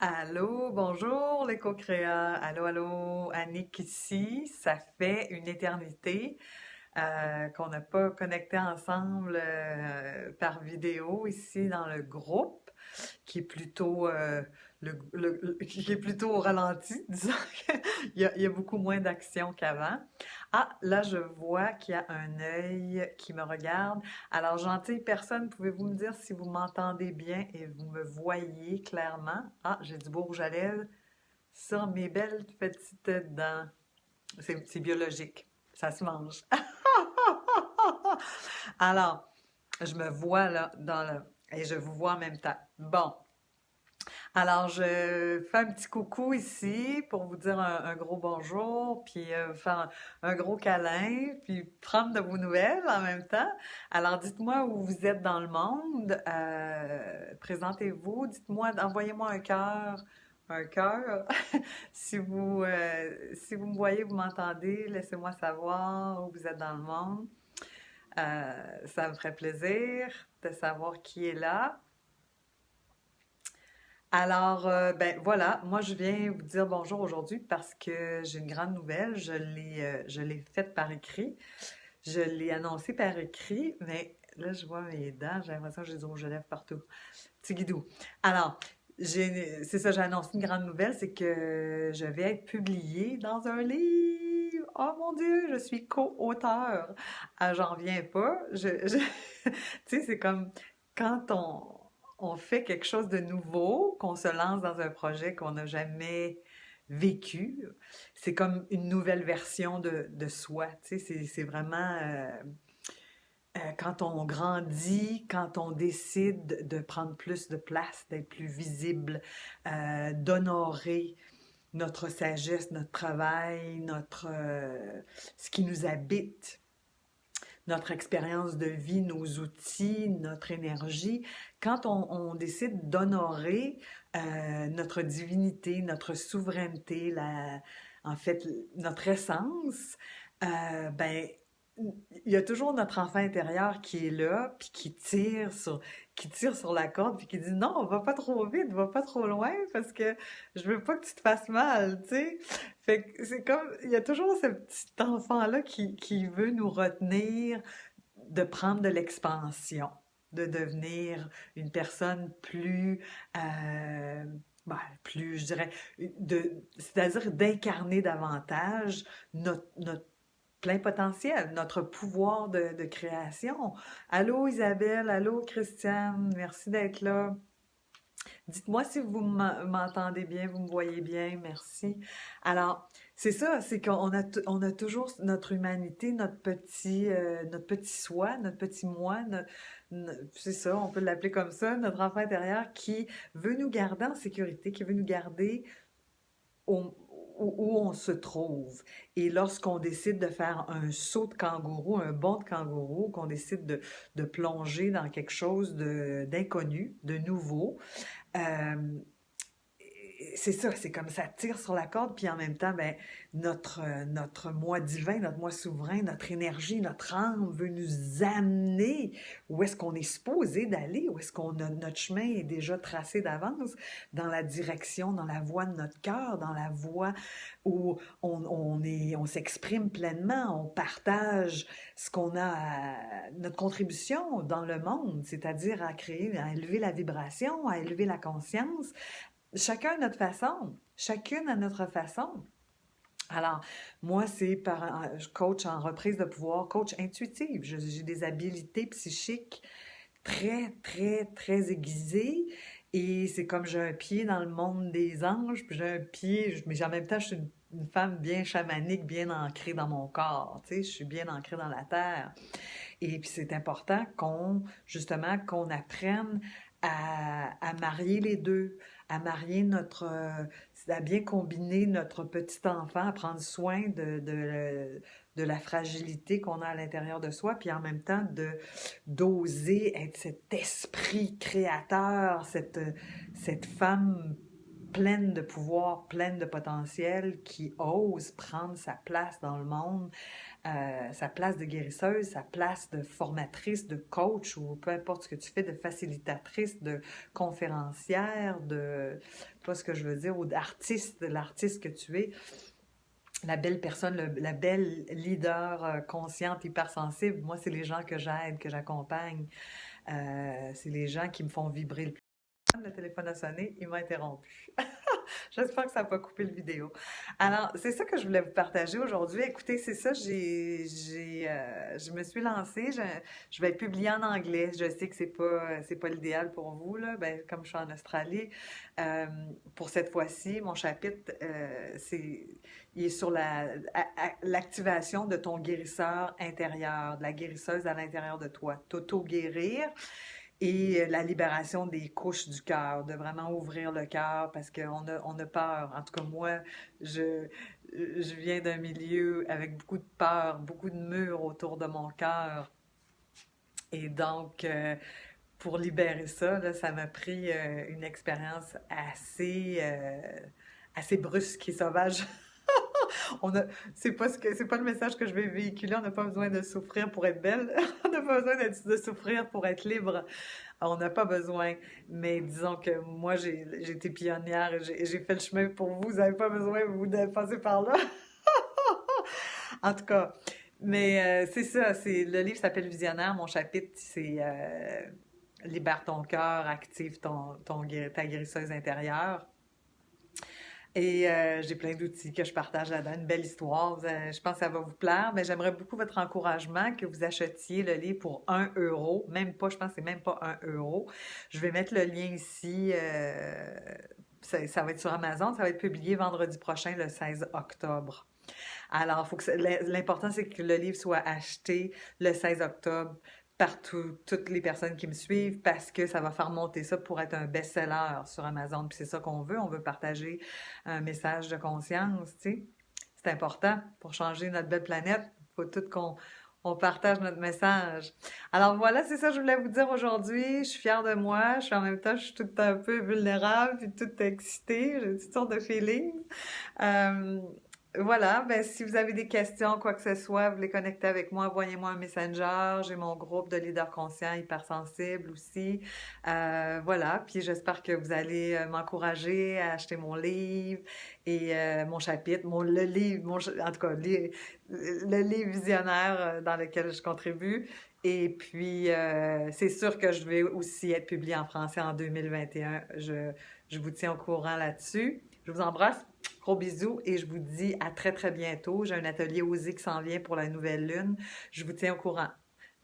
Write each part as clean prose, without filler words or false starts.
Allô, bonjour les co-créas. Allô, allô, Annick ici. Ça fait une éternité qu'on n'a pas connecté ensemble par vidéo ici dans le groupe, qui est plutôt qui est plutôt au ralenti, disons qu'il y a beaucoup moins d'action qu'avant. Ah, là je vois qu'il y a un œil qui me regarde. Alors, gentille personne, pouvez-vous me dire si vous m'entendez bien et vous me voyez clairement? Ah, j'ai du beau rouge à lèvres sur mes belles petites dents. C'est biologique. Ça se mange. Alors, je me vois là et je vous vois en même temps. Bon. Alors, je fais un petit coucou ici pour vous dire un gros bonjour, puis faire un gros câlin, puis prendre de vos nouvelles en même temps. Alors, dites-moi où vous êtes dans le monde. Présentez-vous. Dites-moi, envoyez-moi un cœur. Un cœur. Si vous me voyez, vous m'entendez, laissez-moi savoir où vous êtes dans le monde. Ça me ferait plaisir de savoir qui est là. Alors, ben voilà, moi je viens vous dire bonjour aujourd'hui parce que j'ai une grande nouvelle. Je l'ai faite par écrit. Je l'ai annoncée par écrit, mais là je vois mes dents, j'ai l'impression que j'ai du rouge à lèvres partout. Petit guidou. Alors, c'est ça, j'ai annoncé une grande nouvelle, c'est que je vais être publiée dans un livre. Oh mon Dieu, je suis co-auteur. Ah, j'en reviens pas. Tu sais, c'est comme quand on fait quelque chose de nouveau, qu'on se lance dans un projet qu'on n'a jamais vécu, c'est comme une nouvelle version de soi. Tu sais, c'est vraiment quand on grandit, quand on décide de prendre plus de place, d'être plus visible, d'honorer notre sagesse, notre travail, ce qui nous habite, notre expérience de vie, nos outils, notre énergie, quand on décide d'honorer notre divinité, notre souveraineté, en fait, notre essence, ben, il y a toujours notre enfant intérieur qui est là, puis qui tire sur la corde, puis qui dit non, va pas trop vite, va pas trop loin, parce que je veux pas que tu te fasses mal, tu sais. Fait que c'est comme, il y a toujours ce petit enfant-là qui veut nous retenir de prendre de l'expansion, de devenir une personne plus, plus, je dirais, c'est-à-dire d'incarner davantage notre plein potentiel, notre pouvoir de création. Allô Isabelle, allô Christiane, merci d'être là. Dites-moi si vous m'entendez bien, vous me voyez bien, merci. Alors, c'est ça, c'est qu'on a toujours notre humanité, notre petit soi, notre petit moi, c'est ça, on peut l'appeler comme ça, notre enfant intérieur qui veut nous garder en sécurité, qui veut nous garder où, où on se trouve. Et lorsqu'on décide de faire un saut de kangourou, un bond de kangourou, qu'on décide de plonger dans quelque chose d'inconnu, de nouveau, euh, c'est ça, c'est comme ça tire sur la corde, puis en même temps, ben, notre moi divin, notre moi souverain, notre énergie, notre âme veut nous amener où est-ce qu'on est supposé d'aller, où est-ce qu'on a notre chemin est déjà tracé d'avance, dans la direction, dans la voie de notre cœur, dans la voie où on s'exprime pleinement, on partage ce qu'on a, notre contribution dans le monde, c'est-à-dire à créer, à élever la vibration, à élever la conscience, chacun à notre façon, chacune à notre façon. Alors, moi, je coach en reprise de pouvoir, coach intuitive. J'ai des habiletés psychiques très, très, très aiguisées. Et c'est comme j'ai un pied dans le monde des anges, puis j'ai un pied, mais en même temps, je suis une femme bien chamanique, bien ancrée dans mon corps. Tu sais, je suis bien ancrée dans la terre. Et puis c'est important justement, qu'on apprenne à marier les deux, à marier à bien combiner notre petit enfant, à prendre soin de la fragilité qu'on a à l'intérieur de soi, puis en même temps d'oser être cet esprit créateur, cette femme pleine de pouvoir, pleine de potentiel, qui ose prendre sa place dans le monde, sa place de guérisseuse, sa place de formatrice, de coach ou peu importe ce que tu fais, de facilitatrice, de conférencière, de, tu vois ce que je veux dire, ou d'artiste, de l'artiste que tu es. La belle personne, la belle leader consciente, hypersensible, moi, c'est les gens que j'aide, que j'accompagne. C'est les gens qui me font vibrer le plus. Le téléphone a sonné, il m'a interrompu. J'espère que ça n'a pas coupé le vidéo. Alors, c'est ça que je voulais vous partager aujourd'hui. Écoutez, c'est ça, je me suis lancée. Je vais être publiée en anglais. Je sais que c'est pas l'idéal pour vous, là. Ben, comme je suis en Australie, euh, pour cette fois-ci, mon chapitre, il est sur l'activation de ton guérisseur intérieur, de la guérisseuse à l'intérieur de toi. T'auto-guérir et la libération des couches du cœur, de vraiment ouvrir le cœur parce on a peur. En tout cas, moi, je, je viens d'un milieu avec beaucoup de peur, beaucoup de murs autour de mon cœur. Et donc, pour libérer ça, là, ça m'a pris une expérience assez brusque et sauvage. On a, c'est pas le message que je vais véhiculer. On n'a pas besoin de souffrir pour être belle. On n'a pas besoin de souffrir pour être libre. On n'a pas besoin. Mais disons que moi, j'ai été pionnière et j'ai fait le chemin pour vous. Vous n'avez pas besoin, vous, de passer par là. En tout cas, mais c'est ça. Le livre s'appelle Visionnaire. Mon chapitre, c'est Libère ton cœur, active ta guérisseuse intérieure. Et j'ai plein d'outils que je partage là-dedans, une belle histoire. Je pense que ça va vous plaire, mais j'aimerais beaucoup votre encouragement, que vous achetiez le livre pour 1 euro, même pas, je pense que c'est même pas 1 euro. Je vais mettre le lien ici, ça va être sur Amazon, ça va être publié vendredi prochain, le 16 octobre. Alors, l'important, c'est que le livre soit acheté le 16 octobre par toutes les personnes qui me suivent parce que ça va faire monter ça pour être un best-seller sur Amazon. Puis c'est ça qu'on veut. On veut partager un message de conscience, tu sais. C'est important pour changer notre belle planète. Il faut tout qu'on partage notre message. Alors voilà, c'est ça que je voulais vous dire aujourd'hui. Je suis fière de moi. En même temps, je suis toute un peu vulnérable puis toute excitée. J'ai toutes sortes de feelings. Euh, voilà, ben, si vous avez des questions, quoi que ce soit, vous les connectez avec moi, envoyez-moi un messenger. J'ai mon groupe de leaders conscients hypersensibles aussi. Voilà, puis j'espère que vous allez m'encourager à acheter mon livre et mon chapitre, le livre, en tout cas, le livre visionnaire dans lequel je contribue. Et puis, c'est sûr que je vais aussi être publié en français en 2021. Je vous tiens au courant là-dessus. Je vous embrasse. Gros bisous et je vous dis à très très bientôt. J'ai un atelier OSI qui s'en vient pour la nouvelle lune. Je vous tiens au courant.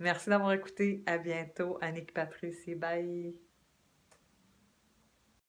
Merci d'avoir écouté. À bientôt. Annick Patrice. Bye.